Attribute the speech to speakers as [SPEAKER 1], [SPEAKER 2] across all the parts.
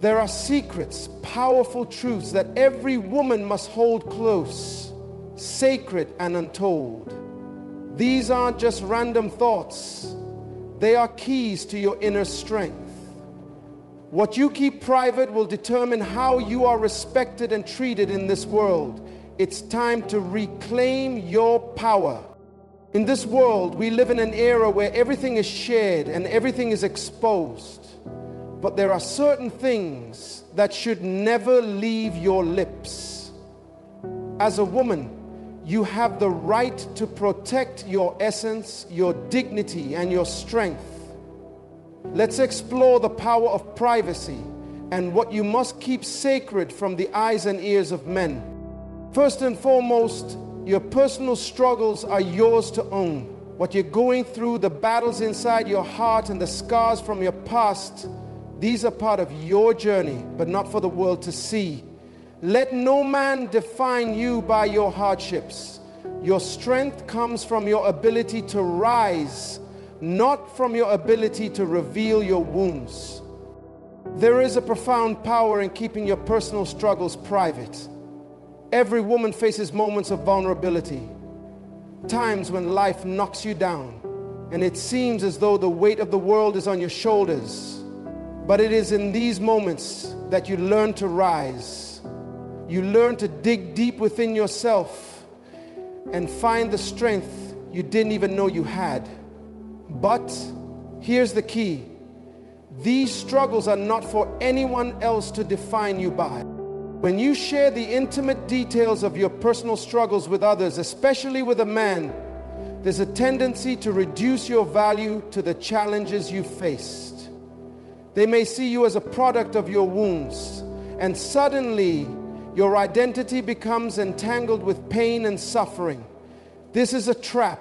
[SPEAKER 1] There are secrets, powerful truths that every woman must hold close, sacred and untold. These aren't just random thoughts. They are keys to your inner strength. What you keep private will determine how you are respected and treated in this world. It's time to reclaim your power. In this world, we live in an era where everything is shared and everything is exposed. But there are certain things that should never leave your lips. As a woman, you have the right to protect your essence, your dignity, and your strength. Let's explore the power of privacy and what you must keep sacred from the eyes and ears of men. First and foremost, your personal struggles are yours to own. What you're going through, the battles inside your heart and the scars from your past, these are part of your journey, but not for the world to see. Let no man define you by your hardships. Your strength comes from your ability to rise, not from your ability to reveal your wounds. There is a profound power in keeping your personal struggles private. Every woman faces moments of vulnerability, times when life knocks you down, and it seems as though the weight of the world is on your shoulders. But it is in these moments that you learn to rise. You learn to dig deep within yourself and find the strength you didn't even know you had. But here's the key. These struggles are not for anyone else to define you by. When you share the intimate details of your personal struggles with others, especially with a man, there's a tendency to reduce your value to the challenges you faced. They may see you as a product of your wounds, and suddenly your identity becomes entangled with pain and suffering. This is a trap.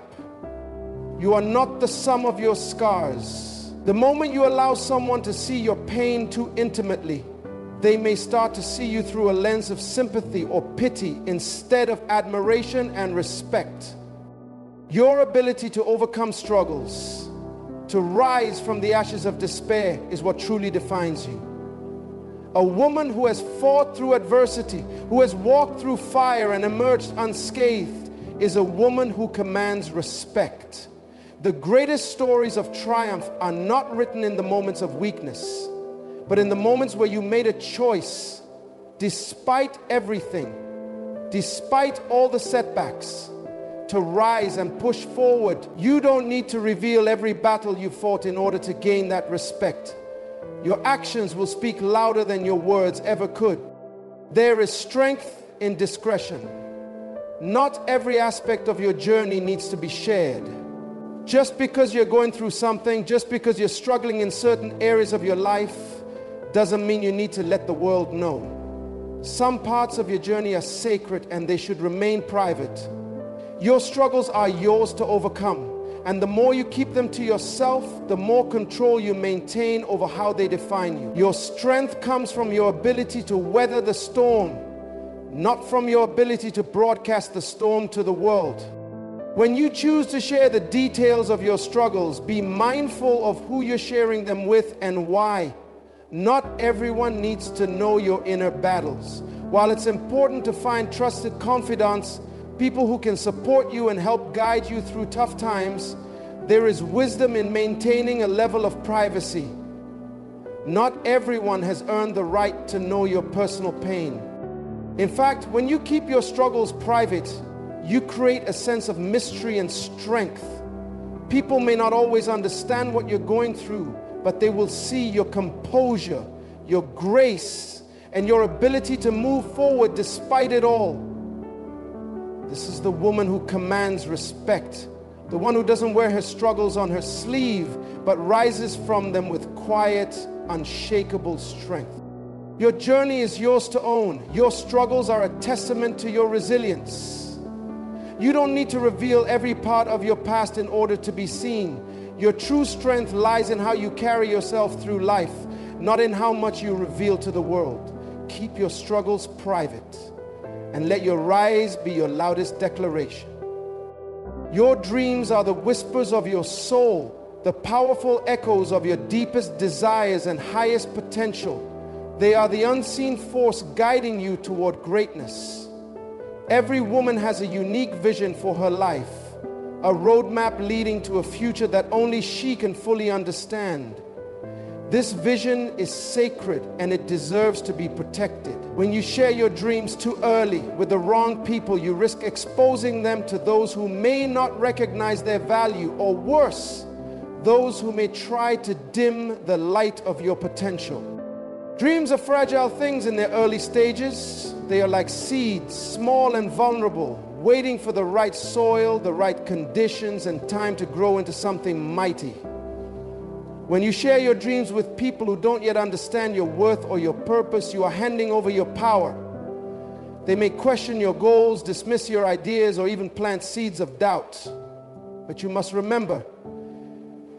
[SPEAKER 1] You are not the sum of your scars. The moment you allow someone to see your pain too intimately, they may start to see you through a lens of sympathy or pity instead of admiration and respect. Your ability to overcome struggles, to rise from the ashes of despair, is what truly defines you. A woman who has fought through adversity, who has walked through fire and emerged unscathed, is a woman who commands respect. The greatest stories of triumph are not written in the moments of weakness, but in the moments where you made a choice, despite everything, despite all the setbacks, to rise and push forward. You don't need to reveal every battle you fought in order to gain that respect. Your actions will speak louder than your words ever could. There is strength in discretion. Not every aspect of your journey needs to be shared. Just because you're going through something, just because you're struggling in certain areas of your life, doesn't mean you need to let the world know. Some parts of your journey are sacred and they should remain private. Your struggles are yours to overcome, and the more you keep them to yourself, the more control you maintain over how they define you. Your strength comes from your ability to weather the storm, not from your ability to broadcast the storm to the world. When you choose to share the details of your struggles, be mindful of who you're sharing them with and why. Not everyone needs to know your inner battles. While it's important to find trusted confidants, people who can support you and help guide you through tough times, there is wisdom in maintaining a level of privacy. Not everyone has earned the right to know your personal pain. In fact, when you keep your struggles private, you create a sense of mystery and strength. People may not always understand what you're going through, but they will see your composure, your grace, and your ability to move forward despite it all. This is the woman who commands respect, the one who doesn't wear her struggles on her sleeve, but rises from them with quiet, unshakable strength. Your journey is yours to own. Your struggles are a testament to your resilience. You don't need to reveal every part of your past in order to be seen. Your true strength lies in how you carry yourself through life, not in how much you reveal to the world. Keep your struggles private and let your rise be your loudest declaration. Your dreams are the whispers of your soul, the powerful echoes of your deepest desires and highest potential. They are the unseen force guiding you toward greatness. Every woman has a unique vision for her life, a roadmap leading to a future that only she can fully understand. This vision is sacred and it deserves to be protected. When you share your dreams too early with the wrong people, you risk exposing them to those who may not recognize their value, or worse, those who may try to dim the light of your potential. Dreams are fragile things in their early stages. They are like seeds, small and vulnerable, waiting for the right soil, the right conditions, and time to grow into something mighty. When you share your dreams with people who don't yet understand your worth or your purpose, you are handing over your power. They may question your goals, dismiss your ideas, or even plant seeds of doubt. But you must remember,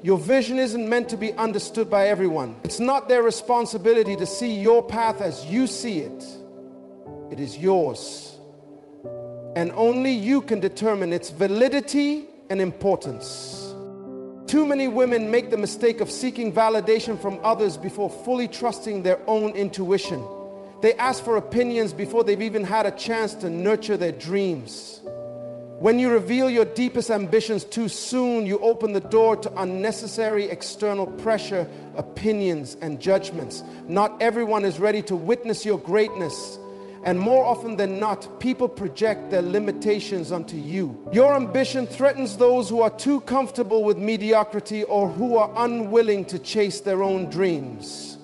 [SPEAKER 1] your vision isn't meant to be understood by everyone. It's not their responsibility to see your path as you see it. It is yours. And only you can determine its validity and importance. Too many women make the mistake of seeking validation from others before fully trusting their own intuition. They ask for opinions before they've even had a chance to nurture their dreams. When you reveal your deepest ambitions too soon, you open the door to unnecessary external pressure, opinions, and judgments. Not everyone is ready to witness your greatness. And more often than not, people project their limitations onto you. Your ambition threatens those who are too comfortable with mediocrity or who are unwilling to chase their own dreams.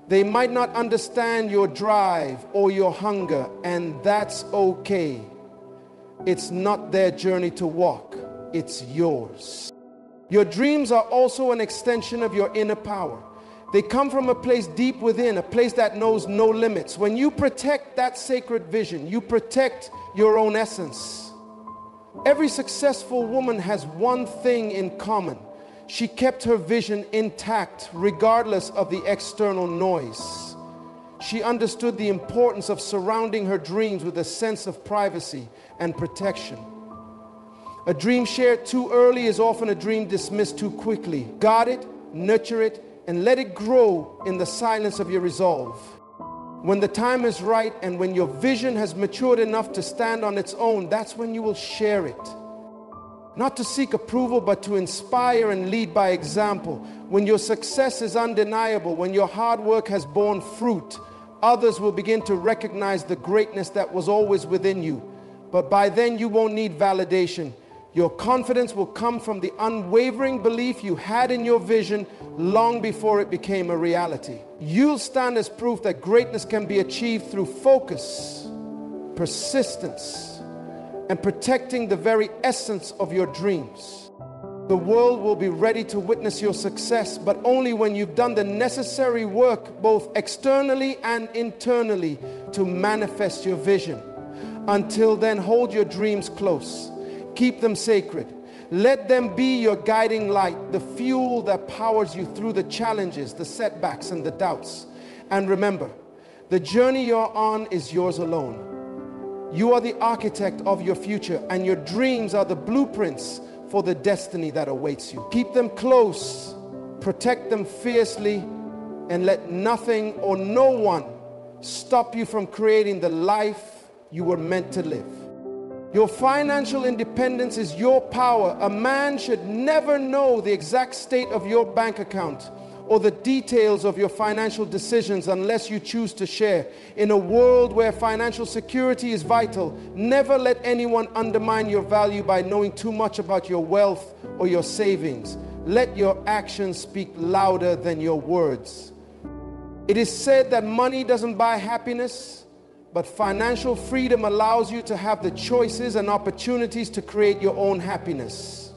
[SPEAKER 1] They might not understand your drive or your hunger, and that's okay. It's not their journey to walk, it's yours. Your dreams are also an extension of your inner power. They come from a place deep within, a place that knows no limits. When you protect that sacred vision, you protect your own essence. Every successful woman has one thing in common. She kept her vision intact, regardless of the external noise. She understood the importance of surrounding her dreams with a sense of privacy and protection. A dream shared too early is often a dream dismissed too quickly. Guard it, nurture it, and let it grow in the silence of your resolve. When the time is right and when your vision has matured enough to stand on its own, that's when you will share it. Not to seek approval, but to inspire and lead by example. When your success is undeniable, when your hard work has borne fruit, others will begin to recognize the greatness that was always within you. But by then you won't need validation. Your confidence will come from the unwavering belief you had in your vision long before it became a reality. You'll stand as proof that greatness can be achieved through focus, persistence, and protecting the very essence of your dreams. The world will be ready to witness your success, but only when you've done the necessary work, both externally and internally, to manifest your vision. Until then, hold your dreams close. Keep them sacred. Let them be your guiding light, the fuel that powers you through the challenges, the setbacks, and the doubts. And remember, the journey you're on is yours alone. You are the architect of your future, and your dreams are the blueprints for the destiny that awaits you. Keep them close, protect them fiercely, and let nothing or no one stop you from creating the life you were meant to live. Your financial independence is your power. A man should never know the exact state of your bank account or the details of your financial decisions unless you choose to share. In a world where financial security is vital, never let anyone undermine your value by knowing too much about your wealth or your savings. Let your actions speak louder than your words. It is said that money doesn't buy happiness, but financial freedom allows you to have the choices and opportunities to create your own happiness.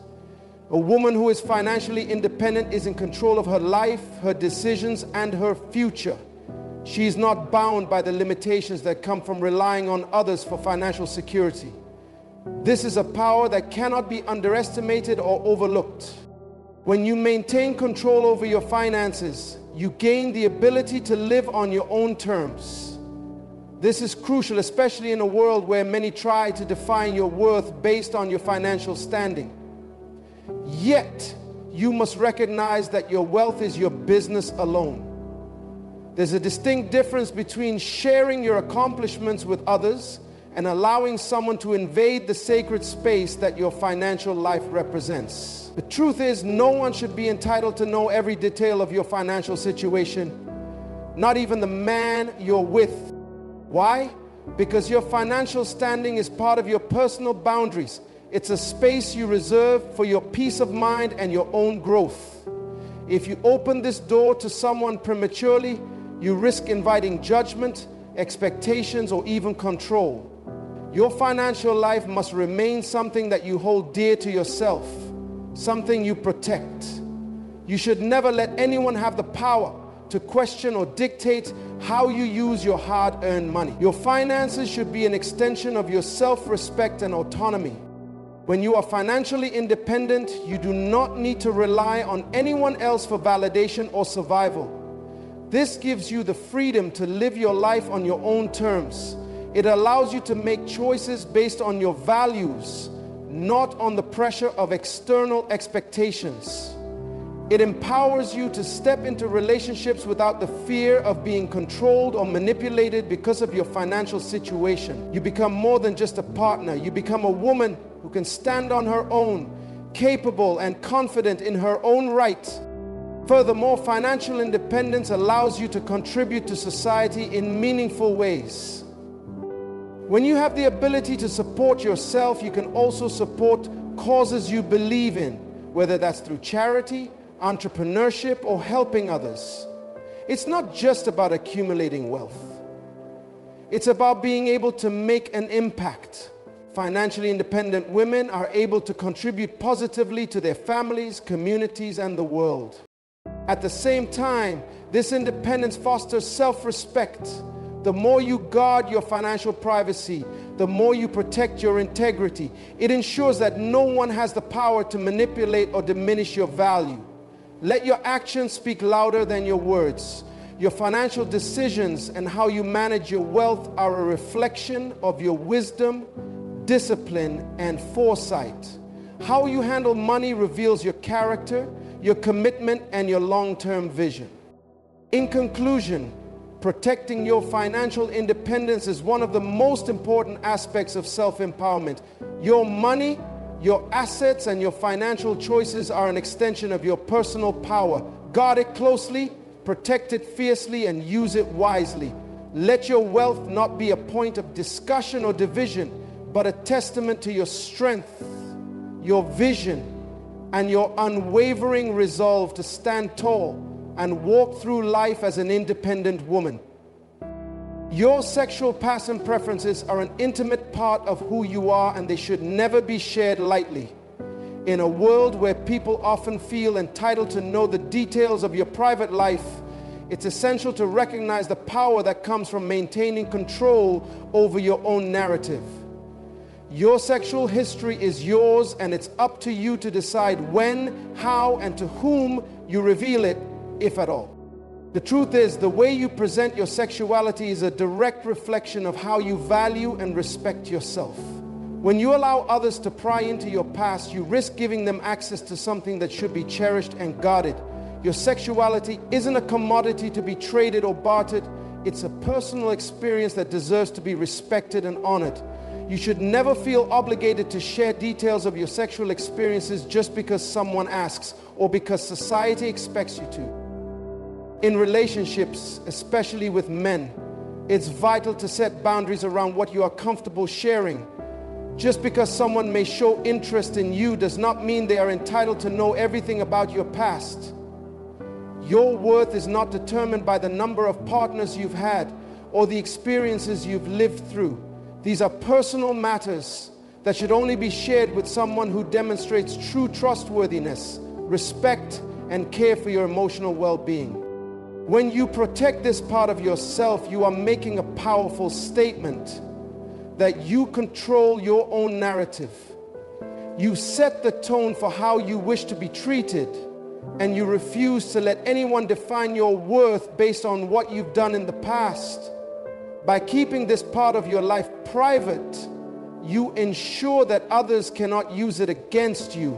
[SPEAKER 1] A woman who is financially independent is in control of her life, her decisions, and her future. She is not bound by the limitations that come from relying on others for financial security. This is a power that cannot be underestimated or overlooked. When you maintain control over your finances, you gain the ability to live on your own terms. This is crucial, especially in a world where many try to define your worth based on your financial standing. Yet, you must recognize that your wealth is your business alone. There's a distinct difference between sharing your accomplishments with others and allowing someone to invade the sacred space that your financial life represents. The truth is, no one should be entitled to know every detail of your financial situation, not even the man you're with. Why? Because your financial standing is part of your personal boundaries. It's a space you reserve for your peace of mind and your own growth. If you open this door to someone prematurely, you risk inviting judgment, expectations, or even control. Your financial life must remain something that you hold dear to yourself, something you protect. You should never let anyone have the power to question or dictate how you use your hard-earned money. Your finances should be an extension of your self-respect and autonomy. When you are financially independent, you do not need to rely on anyone else for validation or survival. This gives you the freedom to live your life on your own terms. It allows you to make choices based on your values, not on the pressure of external expectations. It empowers you to step into relationships without the fear of being controlled or manipulated because of your financial situation. You become more than just a partner. You become a woman who can stand on her own, capable and confident in her own right. Furthermore, financial independence allows you to contribute to society in meaningful ways. When you have the ability to support yourself, you can also support causes you believe in, whether that's through charity, entrepreneurship, or helping others. It's not just about accumulating wealth. It's about being able to make an impact. Financially independent women are able to contribute positively to their families, communities, and the world. At the same time, this independence fosters self-respect. The more you guard your financial privacy, the more you protect your integrity. It ensures that no one has the power to manipulate or diminish your value. Let your actions speak louder than your words. Your financial decisions and how you manage your wealth are a reflection of your wisdom, discipline, and foresight. How you handle money reveals your character, your commitment, and your long-term vision. In conclusion, protecting your financial independence is one of the most important aspects of self-empowerment. Your money, your assets, and your financial choices are an extension of your personal power. Guard it closely, protect it fiercely, and use it wisely. Let your wealth not be a point of discussion or division, but a testament to your strength, your vision, and your unwavering resolve to stand tall and walk through life as an independent woman. Your sexual past and preferences are an intimate part of who you are, and they should never be shared lightly. In a world where people often feel entitled to know the details of your private life, it's essential to recognize the power that comes from maintaining control over your own narrative. Your sexual history is yours, and it's up to you to decide when, how, and to whom you reveal it, if at all. The truth is, the way you present your sexuality is a direct reflection of how you value and respect yourself. When you allow others to pry into your past, you risk giving them access to something that should be cherished and guarded. Your sexuality isn't a commodity to be traded or bartered. It's a personal experience that deserves to be respected and honored. You should never feel obligated to share details of your sexual experiences just because someone asks or because society expects you to. In relationships, especially with men, it's vital to set boundaries around what you are comfortable sharing. Just because someone may show interest in you does not mean they are entitled to know everything about your past. Your worth is not determined by the number of partners you've had or the experiences you've lived through. These are personal matters that should only be shared with someone who demonstrates true trustworthiness, respect, and care for your emotional well-being. When you protect this part of yourself, you are making a powerful statement that you control your own narrative. You set the tone for how you wish to be treated, and you refuse to let anyone define your worth based on what you've done in the past. By keeping this part of your life private, you ensure that others cannot use it against you.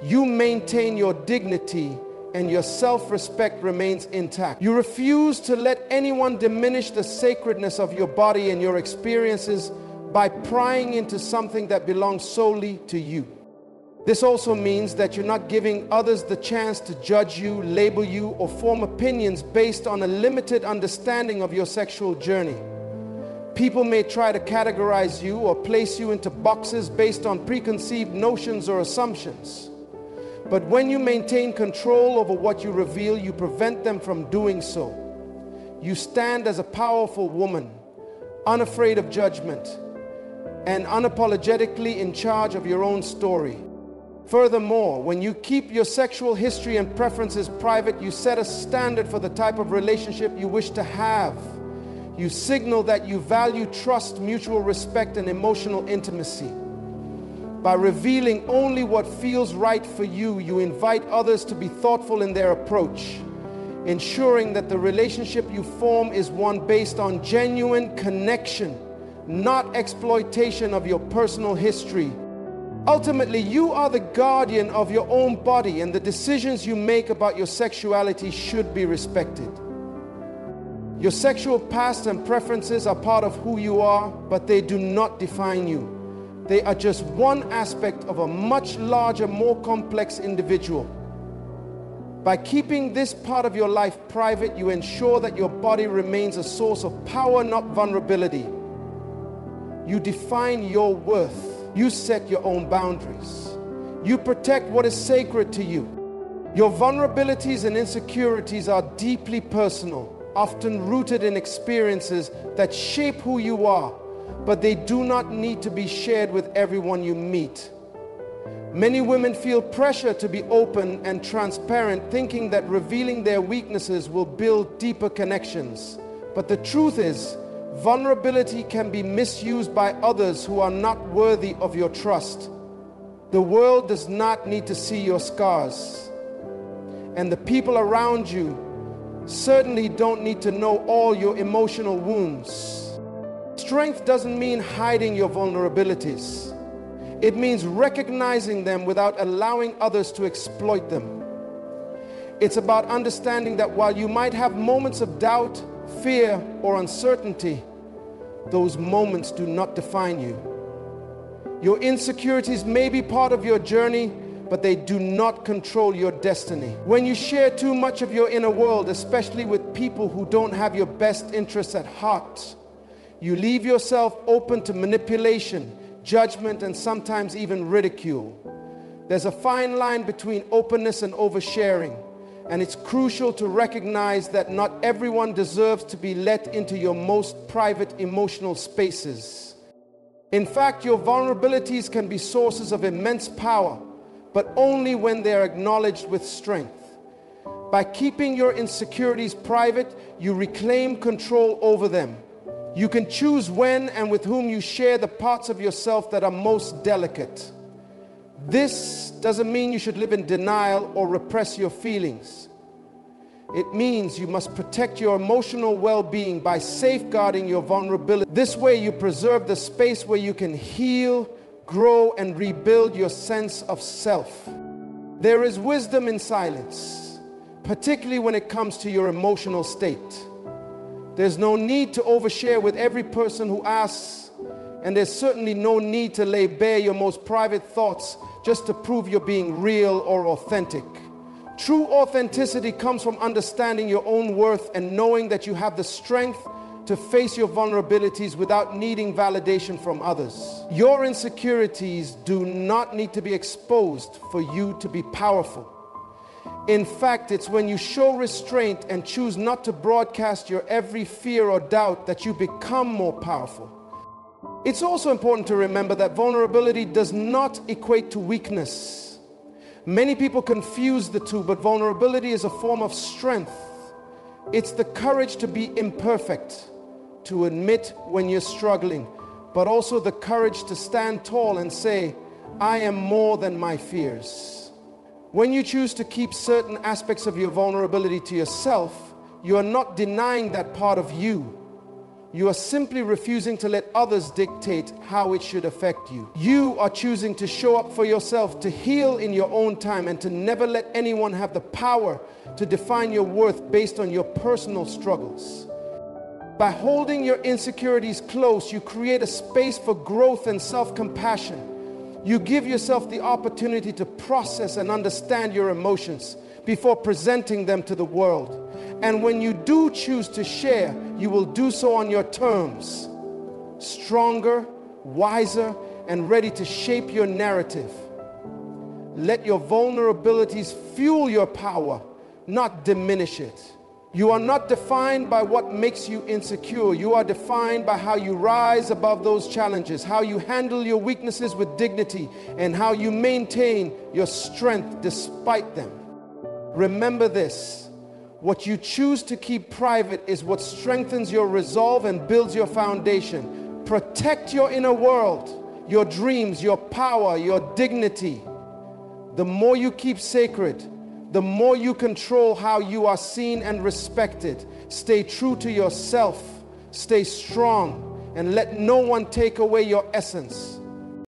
[SPEAKER 1] You maintain your dignity and your self-respect remains intact. You refuse to let anyone diminish the sacredness of your body and your experiences by prying into something that belongs solely to you. This also means that you're not giving others the chance to judge you, label you, or form opinions based on a limited understanding of your sexual journey. People may try to categorize you or place you into boxes based on preconceived notions or assumptions. But when you maintain control over what you reveal, you prevent them from doing so. You stand as a powerful woman, unafraid of judgment, and unapologetically in charge of your own story. Furthermore, when you keep your sexual history and preferences private, you set a standard for the type of relationship you wish to have. You signal that you value trust, mutual respect, and emotional intimacy. By revealing only what feels right for you, you invite others to be thoughtful in their approach, ensuring that the relationship you form is one based on genuine connection, not exploitation of your personal history. Ultimately, you are the guardian of your own body, and the decisions you make about your sexuality should be respected. Your sexual past and preferences are part of who you are, but they do not define you. They are just one aspect of a much larger, more complex individual. By keeping this part of your life private, you ensure that your body remains a source of power, not vulnerability. You define your worth. You set your own boundaries. You protect what is sacred to you. Your vulnerabilities and insecurities are deeply personal, often rooted in experiences that shape who you are, but they do not need to be shared with everyone you meet. Many women feel pressure to be open and transparent, thinking that revealing their weaknesses will build deeper connections. But the truth is, vulnerability can be misused by others who are not worthy of your trust. The world does not need to see your scars, and the people around you certainly don't need to know all your emotional wounds. Strength doesn't mean hiding your vulnerabilities. It means recognizing them without allowing others to exploit them. It's about understanding that while you might have moments of doubt, fear, or uncertainty, those moments do not define you. Your insecurities may be part of your journey, but they do not control your destiny. When you share too much of your inner world, especially with people who don't have your best interests at heart, you leave yourself open to manipulation, judgment, and sometimes even ridicule. There's a fine line between openness and oversharing, and it's crucial to recognize that not everyone deserves to be let into your most private emotional spaces. In fact, your vulnerabilities can be sources of immense power, but only when they are acknowledged with strength. By keeping your insecurities private, you reclaim control over them. You can choose when and with whom you share the parts of yourself that are most delicate. This doesn't mean you should live in denial or repress your feelings. It means you must protect your emotional well-being by safeguarding your vulnerability. This way you preserve the space where you can heal, grow, and rebuild your sense of self. There is wisdom in silence, particularly when it comes to your emotional state. There's no need to overshare with every person who asks, and there's certainly no need to lay bare your most private thoughts just to prove you're being real or authentic. True authenticity comes from understanding your own worth and knowing that you have the strength to face your vulnerabilities without needing validation from others. Your insecurities do not need to be exposed for you to be powerful. In fact, it's when you show restraint and choose not to broadcast your every fear or doubt that you become more powerful. It's also important to remember that vulnerability does not equate to weakness. Many people confuse the two, but vulnerability is a form of strength. It's the courage to be imperfect, to admit when you're struggling, but also the courage to stand tall and say, I am more than my fears. When you choose to keep certain aspects of your vulnerability to yourself, you are not denying that part of you. You are simply refusing to let others dictate how it should affect you. You are choosing to show up for yourself, to heal in your own time, and to never let anyone have the power to define your worth based on your personal struggles. By holding your insecurities close, you create a space for growth and self-compassion. You give yourself the opportunity to process and understand your emotions before presenting them to the world. And when you do choose to share, you will do so on your terms, stronger, wiser, and ready to shape your narrative. Let your vulnerabilities fuel your power, not diminish it. You are not defined by what makes you insecure. You are defined by how you rise above those challenges, how you handle your weaknesses with dignity, and how you maintain your strength despite them. Remember this. What you choose to keep private is what strengthens your resolve and builds your foundation. Protect your inner world, your dreams, your power, your dignity. The more you keep sacred, the more you control how you are seen and respected. Stay true to yourself, stay strong, and let no one take away your essence.